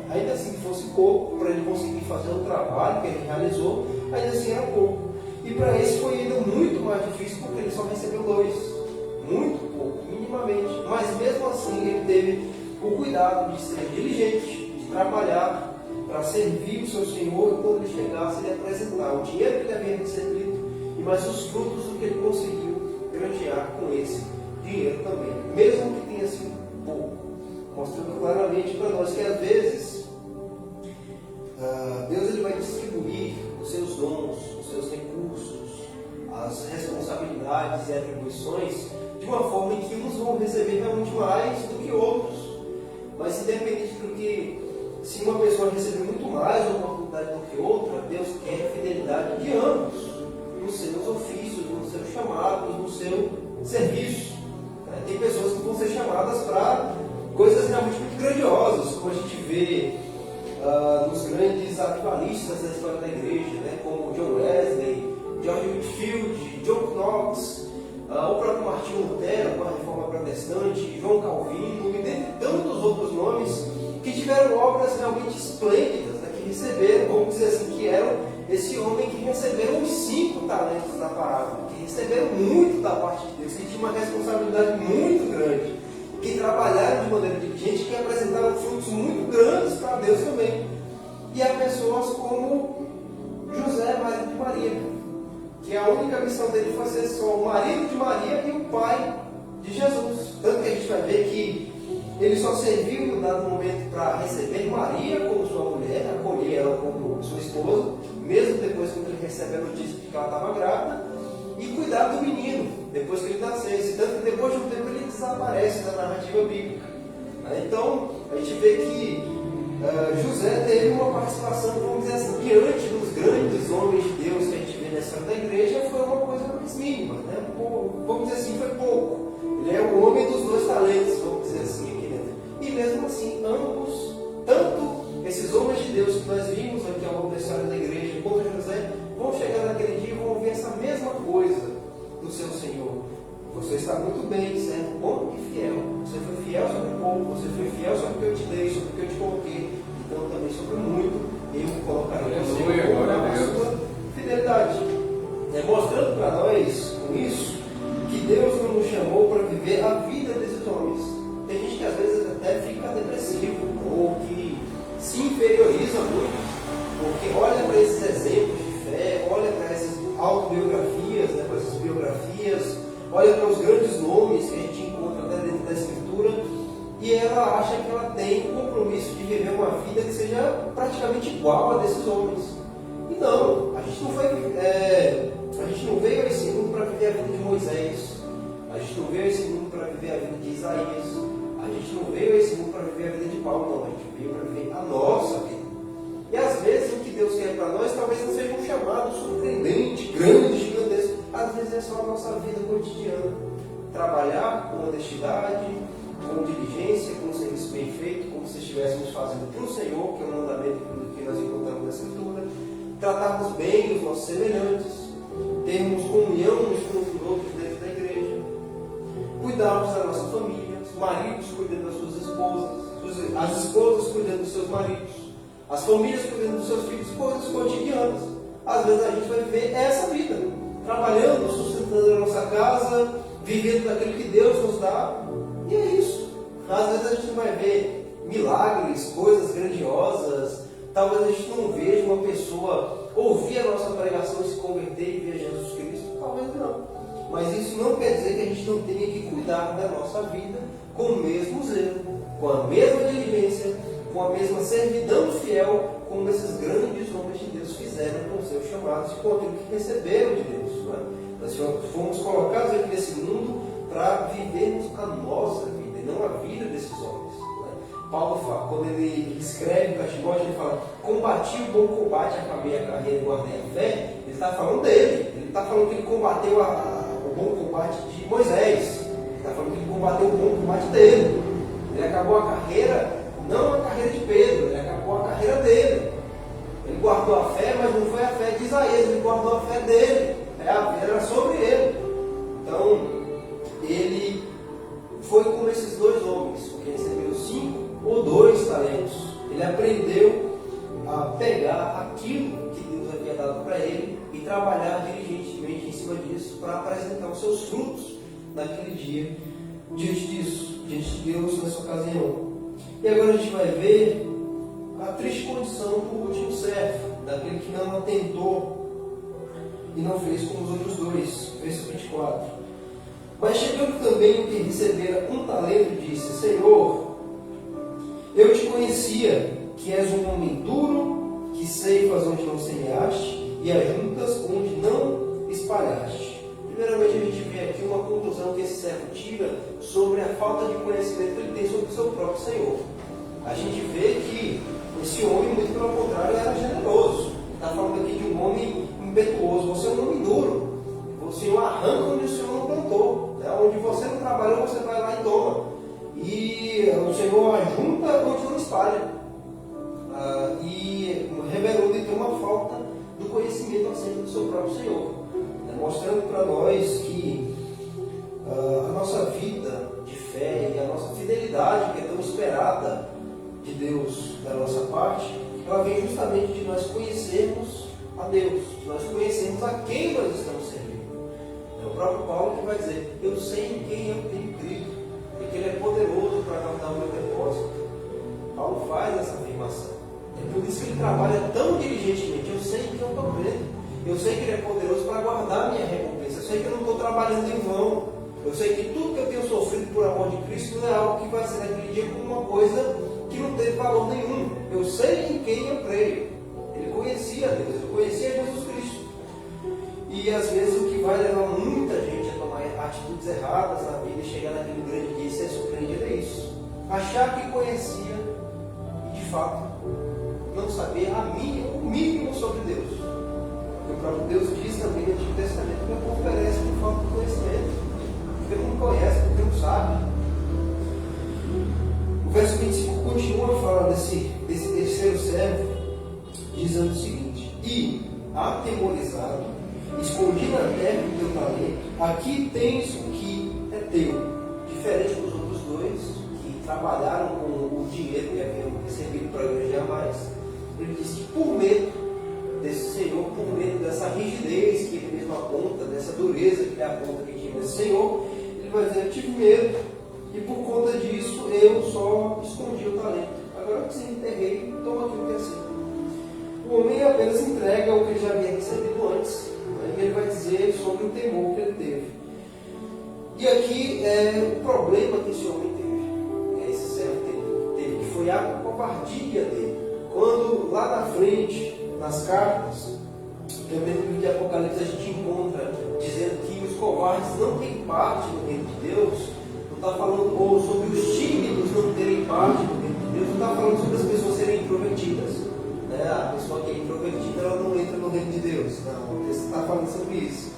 Ainda assim que fosse pouco, para ele conseguir fazer o trabalho que ele realizou, ainda assim era pouco. E para esse foi ainda muito mais difícil, porque ele só recebeu 2. Muito pouco, minimamente. Mas mesmo assim ele teve o cuidado de ser diligente, de trabalhar para servir o seu Senhor, e quando ele chegasse, ele apresentar o dinheiro que ele havia recebido e mais os frutos do que ele conseguiu granjear com esse dinheiro também, mesmo que tenha sido pouco, mostrando claramente para nós que às vezes Deus ele vai distribuir os seus dons, os seus recursos, as responsabilidades e atribuições de uma forma em que uns vão receber realmente mais do que outros. Mas independente do que, se uma pessoa receber muito mais oportunidade do que outra, Deus quer a fidelidade de ambos nos seus ofícios, nos seus chamados, no seu serviço. Tem pessoas que vão ser chamadas para coisas realmente muito grandiosas, como a gente vê nos grandes avivalistas da história da igreja, como John Wesley, George Whitefield, John Knox, o próprio Martinho Lutero com a Reforma Protestante, João Calvino, e dentre tantos outros nomes que tiveram obras realmente esplêndidas, que receberam, vamos dizer assim, que eram esse homem que receberam os 5 talentos da parábola, que receberam muito da parte de Deus, que tinha uma responsabilidade muito grande, que trabalharam de maneira diligente, que apresentaram frutos muito grandes para Deus também. E há pessoas como José, marido de Maria, que a única missão dele foi ser só o marido de Maria e o pai de Jesus. Tanto que a gente vai ver que ele só serviu em um dado momento para receber Maria como sua mulher, acolher ela como sua esposa, mesmo depois que ele recebe a notícia de que ela estava grávida, e cuidar do menino, depois que ele nascesse. Tanto que depois de um tempo ele desaparece da narrativa bíblica. Então, a gente vê que José teve uma participação, vamos dizer assim, diante dos grandes homens de Deus que a gente vê na história da igreja, foi uma coisa mais mínima, vamos dizer assim, foi pouco. Ele é o homem dos 2 talentos, vamos dizer assim, aqui dentro. E mesmo assim, ambos, tanto esses homens de Deus que nós vimos aqui ao longo da história da igreja, quanto José, vão chegar naquele dia e vão ouvir essa mesma coisa do seu Senhor: você está muito bem, servo bom e fiel. Você foi fiel sobre pouco, você foi fiel sobre o que eu te dei, sobre o que eu te coloquei. Então também sobre muito, eu colocarei você na sua fidelidade. Mostrando para nós, com isso, que Deus não nos chamou para viver a vida desses homens. Tem gente que às vezes até fica depressivo, ou que se inferioriza muito, porque olha para esses exemplos de fé, olha para essas autobiografias, para essas biografias, olha para os grandes nomes que a gente encontra até dentro da Escritura, e ela acha que ela tem o compromisso de viver uma vida que seja praticamente igual a desses homens. E não, a gente não veio a esse mundo para viver a vida de Moisés, a gente não veio a esse mundo para viver a vida de Isaías, a gente não veio a esse mundo para viver a vida de Paulo, não, a gente veio para viver a nossa vida. E às vezes o que Deus quer para nós talvez não seja um chamado surpreendente, grande, gigantesco. Às vezes é só a nossa vida cotidiana. Trabalhar com honestidade, com diligência, com um serviço bem feito, como se estivéssemos fazendo para o Senhor, que é um mandamento que nós encontramos na Escritura. Tratarmos bem os nossos semelhantes, termos comunhão uns com os outros dentro da igreja, cuidarmos da nossa família, os maridos cuidando das suas esposas, as esposas cuidando dos seus maridos, as famílias cuidando dos seus filhos, coisas cotidianas. Às vezes a gente vai viver essa vida, trabalhando, sustentando a nossa casa, vivendo daquilo que Deus nos dá, e é isso. Às vezes a gente não vai ver milagres, coisas grandiosas, talvez a gente não veja uma pessoa ouvir a nossa pregação e se converter e ver Jesus Cristo, talvez não. Mas isso não quer dizer que a gente não tenha que cuidar da nossa vida com o mesmo zelo, com a mesma diligência, com a mesma servidão fiel, como esses grandes homens de Deus fizeram com seus chamados e com aquilo que receberam de Deus. Nós fomos colocados aqui nesse mundo para vivermos a nossa vida, e não a vida desses homens. Paulo fala, quando ele escreve para Timóteo, ele fala: combati o bom combate, acabei a carreira e guardei a fé. Ele está falando dele, ele está falando que ele combateu o bom combate de Moisés, ele está falando que ele combateu o bom combate dele. Ele acabou a carreira, não a carreira de Pedro, ele acabou a carreira dele. Ele guardou a fé, mas não foi a fé de Isaías, ele guardou a fé dele, a fé era sobre ele. Então, ele foi como esses dois homens, que receberam 5 ou 2 talentos. Ele aprendeu a pegar aquilo que Deus havia dado para ele e trabalhar diligentemente em cima disso para apresentar os seus frutos naquele dia, diante disso, diante de Deus nessa ocasião. E agora a gente vai ver a triste condição do último servo, daquele que não atentou e não fez como os outros dois. Verso 24. Mas chegando também o que recebera 1 talento, disse: Senhor, eu te conhecia, que és um homem duro, que ceifas onde não semeaste e ajuntas onde não espalhaste. Primeiramente, a gente vê aqui uma conclusão que esse servo tira sobre a falta de conhecimento que ele tem sobre o seu próprio Senhor. A gente vê que esse homem, muito pelo contrário, era generoso. Está falando aqui de um homem impetuoso. Você é um homem duro. O Senhor arranca onde o Senhor não plantou. Onde você não trabalhou, você vai lá e toma. E o Senhor ajunta onde não espalha. E revelou de ter uma falta do conhecimento acerca do seu próprio Senhor. Mostrando para nós que a nossa vida de fé e a nossa fidelidade, que é tão esperada de Deus da nossa parte, ela vem justamente de nós conhecermos a Deus, de nós conhecermos a quem nós estamos servindo. É o próprio Paulo que vai dizer: eu sei em quem eu tenho crido, e que Ele é poderoso para guardar o meu depósito. Paulo faz essa afirmação. É por isso que ele trabalha tão diligentemente. Eu sei em quem eu estou crendo. Eu sei que Ele é poderoso para guardar a minha recompensa. Eu sei que eu não estou trabalhando em vão. Eu sei que tudo que eu tenho sofrido por amor de Cristo não é algo que vai ser naquele dia como uma coisa que não teve valor nenhum. Eu sei em quem eu creio. Ele conhecia Deus, ele conhecia Jesus Cristo. E às vezes o que vai levar muita gente a tomar atitudes erradas na vida e chegar naquele grande dia e ser surpreendido é isso: achar que conhecia e de fato não saber o mínimo sobre Deus. O próprio Deus diz também no Antigo Testamento que o povo perece por falta de conhecimento, porque não conhece, porque não sabe. O verso 25 continua falando desse terceiro servo, dizendo o seguinte: e, atemorizado, escondi na terra o teu talento, aqui tens o que é teu. Diferente dos outros dois, que trabalharam com o dinheiro que haviam recebido para ganhar mais. Ele diz que por medo desse Senhor, por medo dessa rigidez que ele mesmo aponta, dessa dureza que ele aponta que tinha nesse Senhor, ele vai dizer: eu tive medo e por conta disso eu só escondi o talento. Agora que você enterrei, toma aqui o terceiro. O homem apenas entrega o que ele já havia recebido antes. E ele vai dizer sobre o temor que ele teve. E aqui é o problema que esse homem teve, esse servo teve, que foi a covardia dele. Quando lá na frente, nas cartas, também no livro de Apocalipse, a gente encontra dizendo que os covardes não têm parte no reino de Deus, não está falando ou sobre os tímidos não terem parte no reino de Deus, não está falando sobre as pessoas serem introvertidas. A pessoa que é introvertida, ela não entra no reino de Deus. Não, você está falando sobre isso.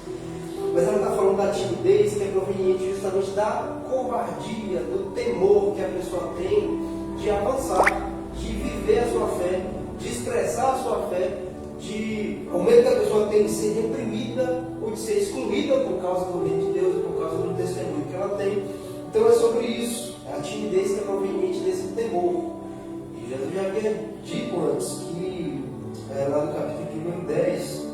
Mas ela está falando da timidez que é proveniente justamente da covardia, do temor que a pessoa tem de avançar, de viver a sua fé, de expressar a sua fé, o medo que a pessoa tem de ser reprimida ou de ser excluída por causa do reino de Deus, por causa do testemunho que ela tem. Então é sobre isso, é a timidez que é proveniente desse temor. E Jesus já havia dito antes que, lá no capítulo 10,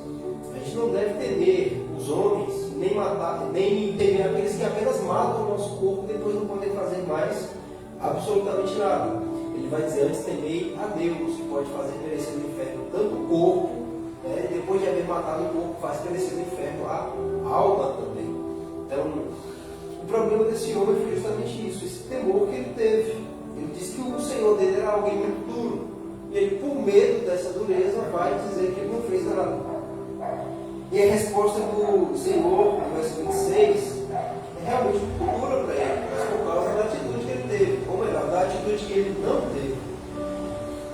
a gente não deve temer os homens, nem matar, nem temer aqueles que apenas matam o nosso corpo e depois não podem fazer mais absolutamente nada. Ele vai dizer: antes temei a Deus, que pode fazer perecer no inferno tanto o corpo, e depois de haver matado o corpo, faz perecer no inferno a alma também. Então, o problema desse homem foi justamente isso, esse temor que ele teve. Ele disse que o Senhor dele era alguém muito duro. E ele, por medo dessa dureza, vai dizer que ele não fez nada. E a resposta do Senhor, no verso 26, é realmente muito dura para ele, mas por causa da atitude que ele teve, ou melhor, da atitude que ele não teve.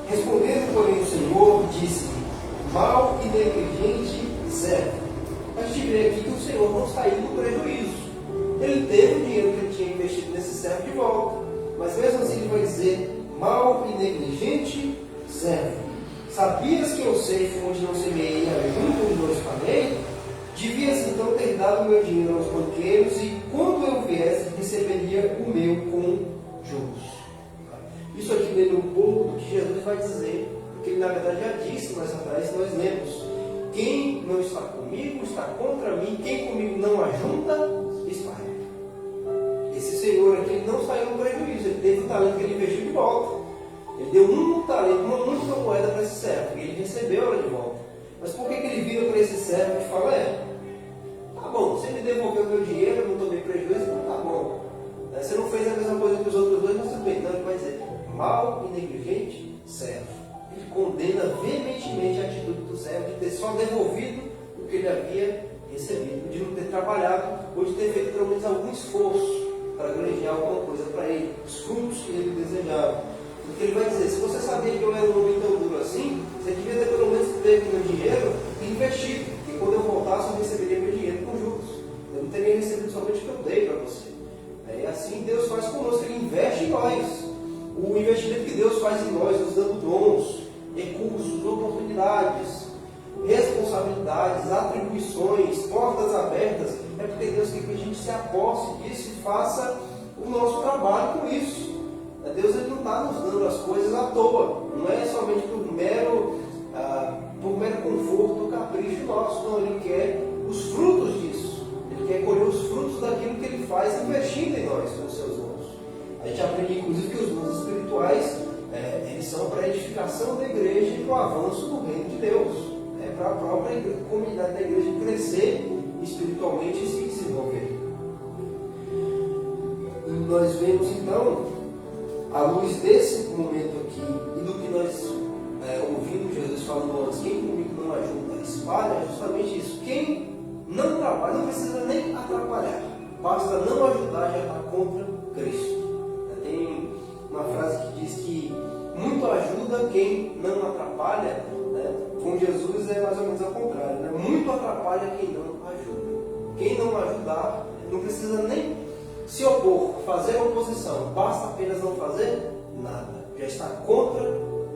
Respondendo, porém, o Senhor disse: mal e negligente servo. A gente vê aqui que o Senhor não saiu do prejuízo. Ele teve o dinheiro que ele tinha investido nesse servo de volta, mas mesmo assim ele vai dizer: mal e negligente servo. Sabias que eu sei onde não semeei, junto onde não espalhei? Devias então ter dado o meu dinheiro aos banqueiros, e quando eu viesse, receberia o meu com juros. Isso aqui lembra um pouco do que Jesus vai dizer, porque ele na verdade já disse mais atrás, nós lemos: quem não está comigo está contra mim, quem comigo não ajunta, espalha. Esse Senhor aqui ele não saiu no prejuízo, ele teve o talento que ele investiu de volta. Ele deu um talento, uma única moeda para esse servo, e ele recebeu ela de volta. Mas por que ele vira para esse servo e fala: tá bom, você me devolveu meu dinheiro, eu não tomei prejuízo, então tá bom. Você não fez a mesma coisa que os outros dois, mas tudo bem. Então ele vai dizer: mal e negligente servo. Ele condena veementemente a atitude do servo de ter só devolvido o que ele havia recebido, de não ter trabalhado ou de ter feito pelo menos algum esforço para granjear alguma coisa para ele, os frutos que ele desejava. Porque ele vai dizer: se você sabia que eu era um homem tão duro assim, você devia ter pelo menos pego meu dinheiro e investido, e quando eu voltasse eu receberia meu dinheiro com juros. Eu não teria recebido somente o que eu dei para você. E assim Deus faz conosco, Ele investe em nós. O investimento que Deus faz em nós, nos dando dons, recursos, oportunidades, responsabilidades, atribuições, portas abertas, é porque Deus quer que a gente se aposse disso e faça o nosso trabalho com isso. Deus ele não está nos dando as coisas à toa, não é somente por mero conforto ou capricho nosso, não. Ele quer os frutos disso, ele quer colher os frutos daquilo que ele faz investindo em nós com os seus dons. A gente aprende inclusive que os dons espirituais eles são para a edificação da igreja e para o avanço do reino de Deus, para a própria comunidade da igreja crescer espiritualmente e se desenvolver. E nós vemos então, à luz desse momento aqui e do que nós ouvimos Jesus falando antes: quem comigo não ajuda, espalha, é justamente isso. Quem não trabalha, não precisa nem atrapalhar, basta não ajudar, já está contra Cristo. Tem uma frase que diz que muito ajuda quem não atrapalha, com Jesus é mais ou menos ao contrário, muito atrapalha quem não ajuda. Quem não ajudar, não precisa nem se opor, fazer oposição, basta apenas não fazer nada, já está contra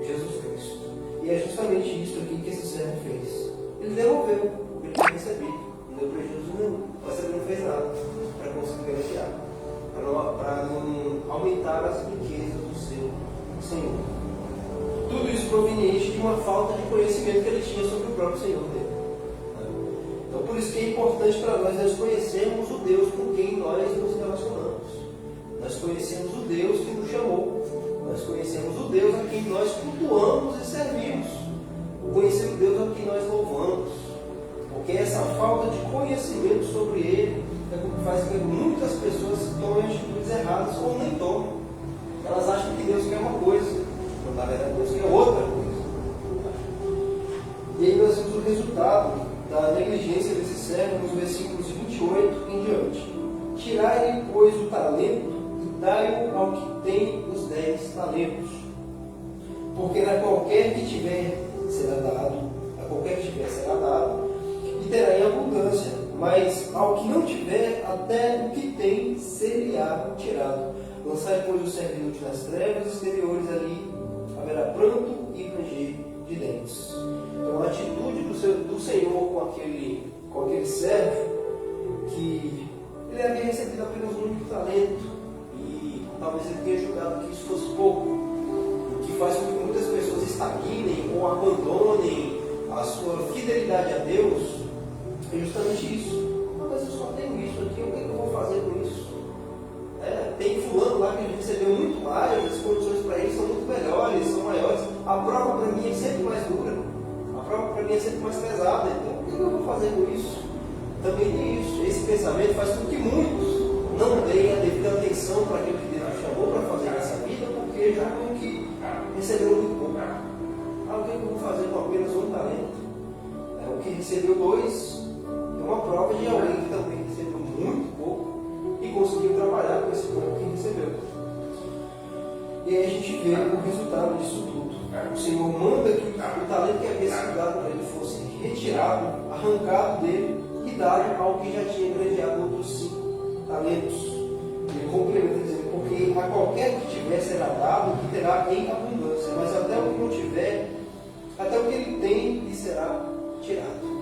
Jesus Cristo. E é justamente isso aqui que esse servo fez. Ele devolveu o que ele tinha recebido, não deu prejuízo nenhum. mas ele não fez nada para conseguir garantir, para não aumentar as riquezas do seu Senhor. Tudo isso proveniente de uma falta de conhecimento que ele tinha sobre o próprio Senhor dele. Então, por isso que é importante para nós conhecermos o Deus com quem nós nos relacionamos. Nós conhecemos o Deus que nos chamou. Nós conhecemos o Deus a quem nós cultuamos e servimos. Conhecemos o Deus a quem nós louvamos. Porque essa falta de conhecimento sobre Ele é o que faz com que muitas pessoas tomem atitudes erradas ou nem tomem. Elas acham que Deus quer uma coisa, quando na verdade Deus quer outra coisa. E aí nós vemos o resultado da negligência desse servo nos versículos 28 em diante. Tirai-lhe, pois, o talento e dai-o ao que tem os 10 talentos. Porque a qualquer que tiver será dado, e terá em abundância, mas ao que não tiver, até o que tem ser-lhe-á tirado. Lançai, pois, o servo inútil nas trevas exteriores, ali haverá pranto e ranger de dentes. Então, a atitude do Senhor com aquele servo, que ele havia recebido apenas um único talento, e talvez ele tenha julgado que isso fosse pouco, o que faz com que muitas pessoas estagnem ou abandonem a sua fidelidade a Deus, é justamente isso. Mas eu só tenho isso aqui, o que eu vou fazer com isso? Tem fulano lá que recebeu muito mais, as condições para ele são muito melhores, são maiores. A prova para mim é sempre mais dura, a prova para mim é sempre mais pesada. Então, o que eu vou fazer com isso? Também tem isso. Esse pensamento faz com que muitos não deem a devida atenção para aquilo que Deus chamou para fazer nessa vida, porque já viram que receberam muito pouco. O que eu vou fazer com apenas um talento? O que recebeu 2 é uma prova de alguém que também recebeu muito pouco e conseguiu trabalhar com esse pouco que recebeu. E aí a gente vê o resultado disso tudo. O Senhor manda que o talento que havia sido dado para ele fosse retirado, arrancado dele e dado ao que já tinha granjeado outros 5 talentos. Ele complementa dizendo, porque a qualquer que tiver será dado, que terá em abundância, mas até o que não tiver, até o que ele tem lhe será tirado.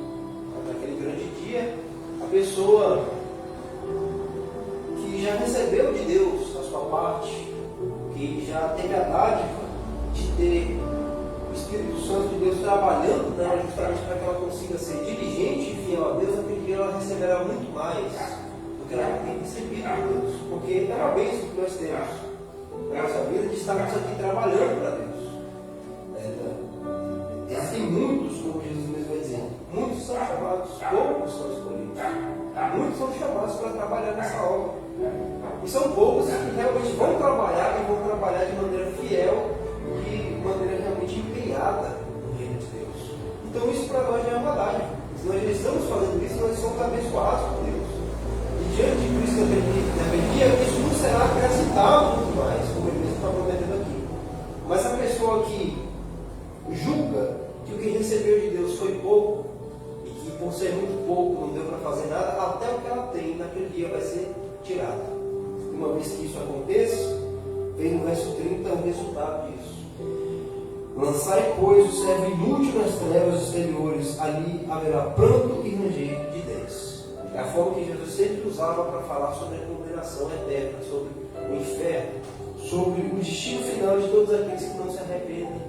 Naquele grande dia, a pessoa que já recebeu de Deus a sua parte, que já teve a dádiva de ter o Espírito Santo de Deus trabalhando nela justamente para que ela consiga ser diligente e fiel a Deus, naquele dia ela receberá muito mais do que ela tem recebido de Deus. Porque é uma bênção que nós temos na nossa vida de estarmos aqui trabalhando para Deus. Existem muitos, como Jesus mesmo vai dizer, muitos são chamados, poucos são escolhidos. Muitos são chamados para trabalhar nessa obra. E são poucos que realmente vão trabalhar e vão trabalhar de maneira fiel e de maneira realmente empenhada no reino de Deus. Então isso para nós já é uma dádiva. Se nós já estamos fazendo isso, nós somos abençoados por Deus. E diante de Cristo na alegria, isso não será acrescentado muito mais, como ele mesmo está prometendo aqui. Mas a pessoa que julga que o que recebeu de Deus foi pouco, e que por ser muito pouco não deu para fazer nada, até o que ela tem naquele dia vai ser tirado. Uma vez que isso aconteça, vem no verso 30 o resultado disso. Lançai, pois, o servo inútil nas trevas exteriores, ali haverá pranto e ranger de dentes. É a forma que Jesus sempre usava para falar sobre a condenação eterna, sobre o inferno, sobre o destino final de todos aqueles que não se arrependem,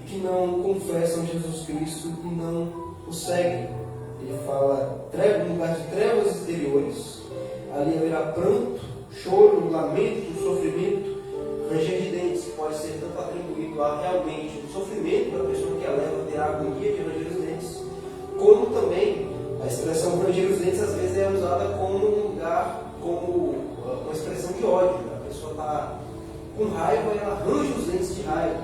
que não confessam Jesus Cristo e não o seguem. Ele fala, no lugar de trevas exteriores, ali haverá pranto, choro, lamento, sofrimento, ranger de dentes, que pode ser tanto atribuído a realmente o sofrimento da pessoa que a leva a ter a agonia de ranger os dentes, como também a expressão ranger os dentes às vezes é usada como um lugar, como uma expressão de ódio. A pessoa está com raiva e ela arranja os dentes de raiva,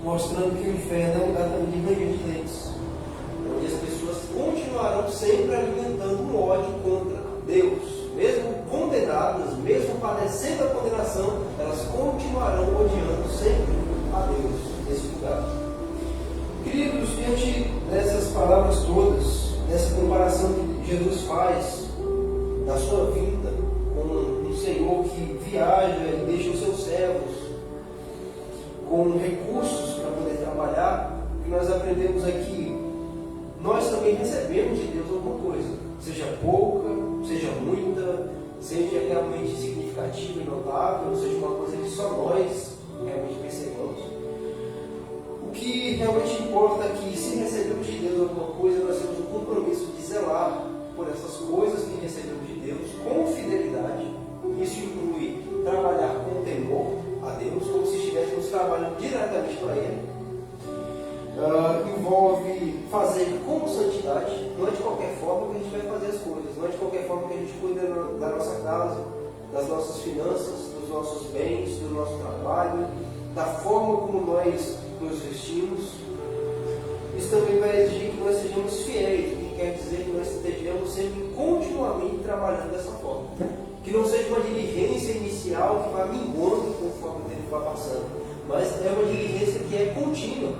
mostrando que o inferno é um lugar também de ranger de dentes, onde as pessoas continuarão sempre alimentando um ódio contra Deus. Mesmo condenadas, mesmo padecendo a condenação, elas continuarão odiando sempre a Deus nesse lugar. Queridos, diante dessas palavras todas, dessa comparação que Jesus faz da sua vida com um Senhor que viaja e deixa os seus servos com recursos para poder trabalhar, que nós aprendemos aqui, nós também recebemos de Deus alguma coisa, seja pouca, seja muita, seja realmente significativa e notável, seja uma coisa que só nós realmente percebamos. O que realmente importa é que, se recebemos de Deus alguma coisa, nós temos um compromisso de zelar por essas coisas que recebemos de Deus com fidelidade. Isso inclui trabalhar com temor a Deus, como se estivéssemos trabalhando diretamente para Ele. Envolve fazer com santidade, não é de qualquer forma que a gente vai fazer as coisas, não é de qualquer forma que a gente cuida da nossa casa, das nossas finanças, dos nossos bens, do nosso trabalho, da forma como nós nos vestimos. Isso também vai exigir que nós sejamos fiéis, o que quer dizer que nós estejamos sempre continuamente trabalhando dessa forma. Que não seja uma diligência inicial que vai minguando conforme o tempo vai passando, mas é uma diligência que é contínua.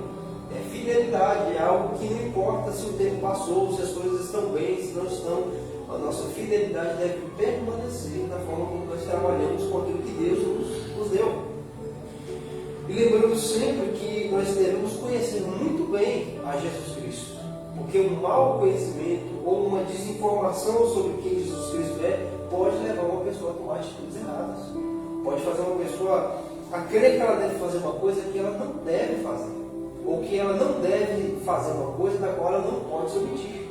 É fidelidade, é algo que não importa se o tempo passou, se as coisas estão bem, se não estão, a nossa fidelidade deve permanecer na forma como nós trabalhamos com aquilo que Deus nos deu. E lembrando sempre que nós devemos conhecer muito bem a Jesus Cristo, porque um mau conhecimento ou uma desinformação sobre quem Jesus Cristo é pode levar uma pessoa a tomar atitudes erradas, pode fazer uma pessoa a crer que ela deve fazer uma coisa que ela não deve fazer, ou que ela não deve fazer uma coisa da qual ela não pode se omitir.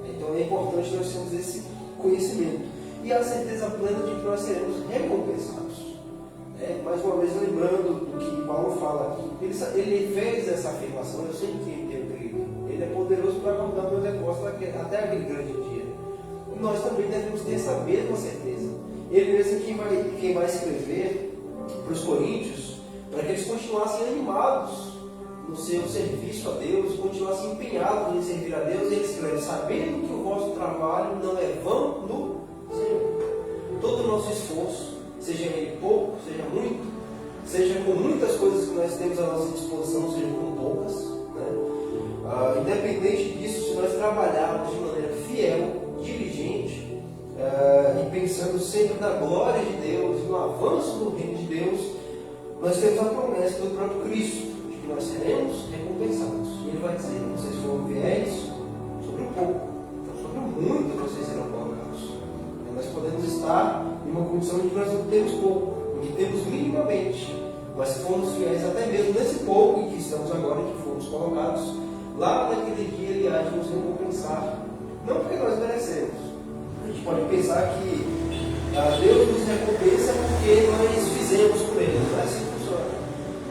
Então é importante nós termos esse conhecimento e a certeza plena de que nós seremos recompensados. Mais uma vez, lembrando do que Paulo fala aqui, ele fez essa afirmação: eu sei que eu creio, ele é poderoso para guardar meu depósito até aquele grande dia. E nós também devemos ter essa mesma certeza. Ele mesmo quem vai escrever para os coríntios, para que eles continuassem animados no seu serviço a Deus, continuassem empenhados em servir a Deus. Ele escreve: sabendo que o vosso trabalho não é vão no Senhor. Todo o nosso esforço, seja ele pouco, seja muito, seja com muitas coisas que nós temos à nossa disposição, seja com poucas, né? Independente disso, se nós trabalharmos de maneira fiel, diligente, e pensando sempre na glória de Deus, no avanço do reino de Deus, nós temos a promessa do próprio Cristo, de que nós seremos recompensados. E Ele vai dizer: vocês foram fiéis sobre o pouco, então sobre o muito vocês serão colocados. Então, nós podemos estar em uma condição em que nós não temos pouco, em que temos minimamente, mas se formos fiéis até mesmo nesse pouco em que estamos agora, em que fomos colocados, lá naquele dia Ele há de nos recompensar, não porque nós merecemos. A gente pode pensar que Deus nos recompensa porque nós fizemos por Ele, não é assim que funciona.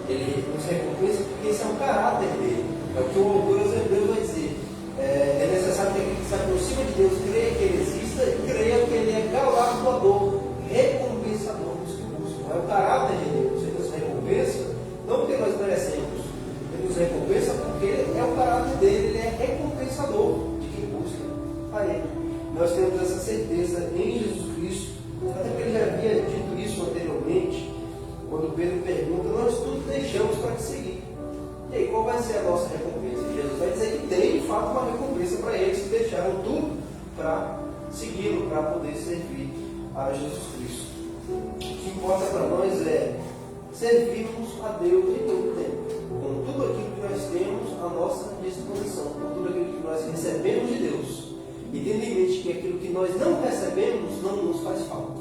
Ele nos recompensa porque esse é o caráter dele, é o que o autor aos Hebreus vai dizer. É necessário que aquele que se aproxima de Deus creia que Ele exista e creia que Ele é galardoador, recompensador dos que buscam. É o caráter de Deus. Ele nos recompensa não porque nós merecemos, Ele nos recompensa porque é o caráter dele, Ele é recompensador de quem busca a Ele. Nós temos essa certeza em Jesus Cristo, até porque Ele já havia dito isso anteriormente, quando Pedro pergunta: nós tudo deixamos para te seguir. E aí, qual vai ser a nossa recompensa? Jesus vai dizer que tem, de fato, uma recompensa para eles que deixaram tudo para segui-lo, para poder servir a Jesus Cristo. O que importa para nós é servirmos a Deus em todo o tempo, com tudo aquilo que nós temos à nossa disposição, com tudo aquilo que nós recebemos de Deus, e tendo em mente que aquilo que nós não recebemos não nos faz falta.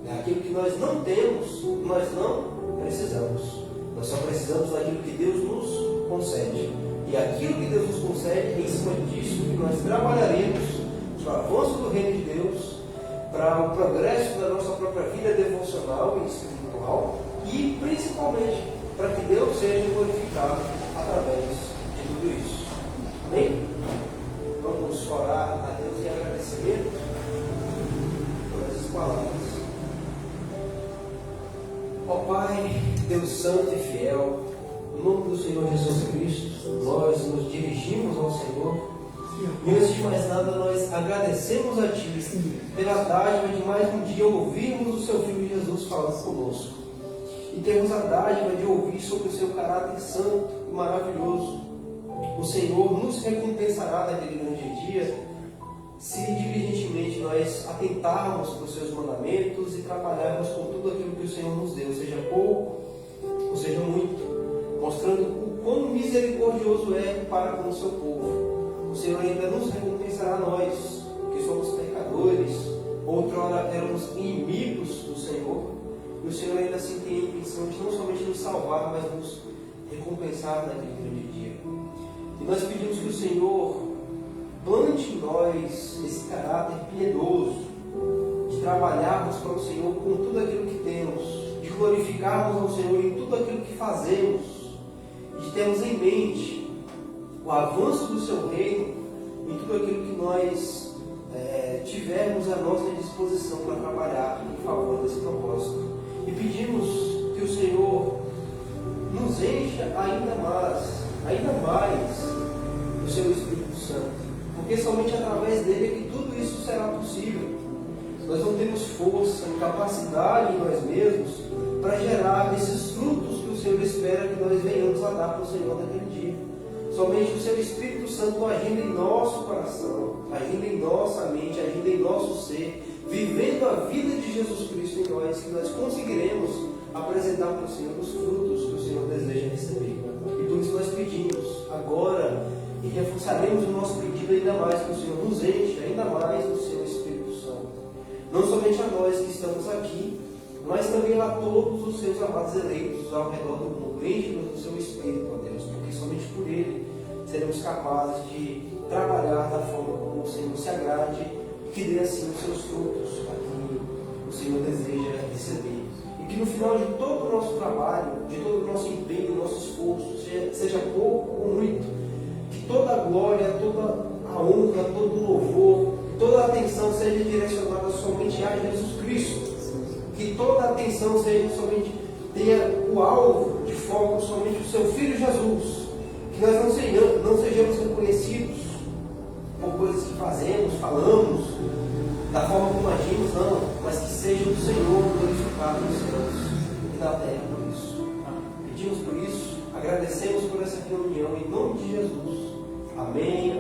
Aquilo que nós não temos, nós não precisamos. Nós só precisamos daquilo que Deus nos concede. E aquilo que Deus nos concede, é em cima disso que nós trabalharemos para o avanço do reino de Deus, para o progresso da nossa própria vida devocional e espiritual, e principalmente para que Deus seja glorificado através de tudo isso. Amém? Vamos orar a Deus em agradecimento por essas palavras. Ó Pai, Deus Santo e Fiel, no nome do Senhor Jesus Cristo, nós nos dirigimos ao Senhor e, antes de mais nada, nós agradecemos a Ti pela dádiva de mais um dia ouvirmos o Seu Filho Jesus falando conosco e termos a dádiva de ouvir sobre o Seu caráter santo e maravilhoso. O Senhor nos recompensará naquele grande dia se diligentemente nós atentarmos para os Seus mandamentos e trabalharmos com tudo aquilo que o Senhor nos deu, seja pouco ou seja muito, mostrando o quão misericordioso é para com o Seu povo. O Senhor ainda nos recompensará nós, que somos pecadores, outrora éramos inimigos do Senhor, e o Senhor ainda assim tem a intenção de não somente nos salvar, mas nos recompensar naquele grande dia. E nós pedimos que o Senhor plante em nós esse caráter piedoso, de trabalharmos para o Senhor com tudo aquilo que temos, de glorificarmos ao Senhor em tudo aquilo que fazemos, de termos em mente o avanço do seu reino em tudo aquilo que nós tivermos à nossa disposição para trabalhar em favor desse propósito. E pedimos que o Senhor nos encha ainda mais do seu Espírito Santo, porque somente através dele é que tudo isso será possível. Nós não temos força e capacidade em nós mesmos para gerar esses frutos que o Senhor espera que nós venhamos a dar para o Senhor naquele dia. Somente o seu Espírito Santo agindo em nosso coração, agindo em nossa mente, agindo em nosso ser, vivendo a vida de Jesus Cristo em nós, que nós conseguiremos apresentar para o Senhor os frutos que o Senhor deseja receber. E por isso nós pedimos agora, e reforçaremos o nosso pedido ainda mais, que o Senhor nos enche ainda mais do seu Espírito Santo. Não somente a nós que estamos aqui, mas também a todos os seus amados eleitos ao redor do mundo. Enche-nos do seu Espírito, ó Deus, porque somente por ele seremos capazes de trabalhar da forma como o Senhor se agrade e que dê assim os seus frutos a que o Senhor deseja receber. E que no final de todo o nosso trabalho, de todo o nosso empenho, nosso esforço, seja pouco ou muito, que toda a glória, toda a honra, todo o louvor, toda a atenção seja direcionada somente a Jesus Cristo. Que toda a atenção seja somente, tenha o alvo de foco somente o seu Filho Jesus. Que nós não sejamos reconhecidos por coisas que fazemos, falamos, da forma como agimos, não, mas que seja o Senhor glorificado nos céus e na terra por isso. Pedimos por isso, agradecemos por essa reunião em nome de Jesus. Amém.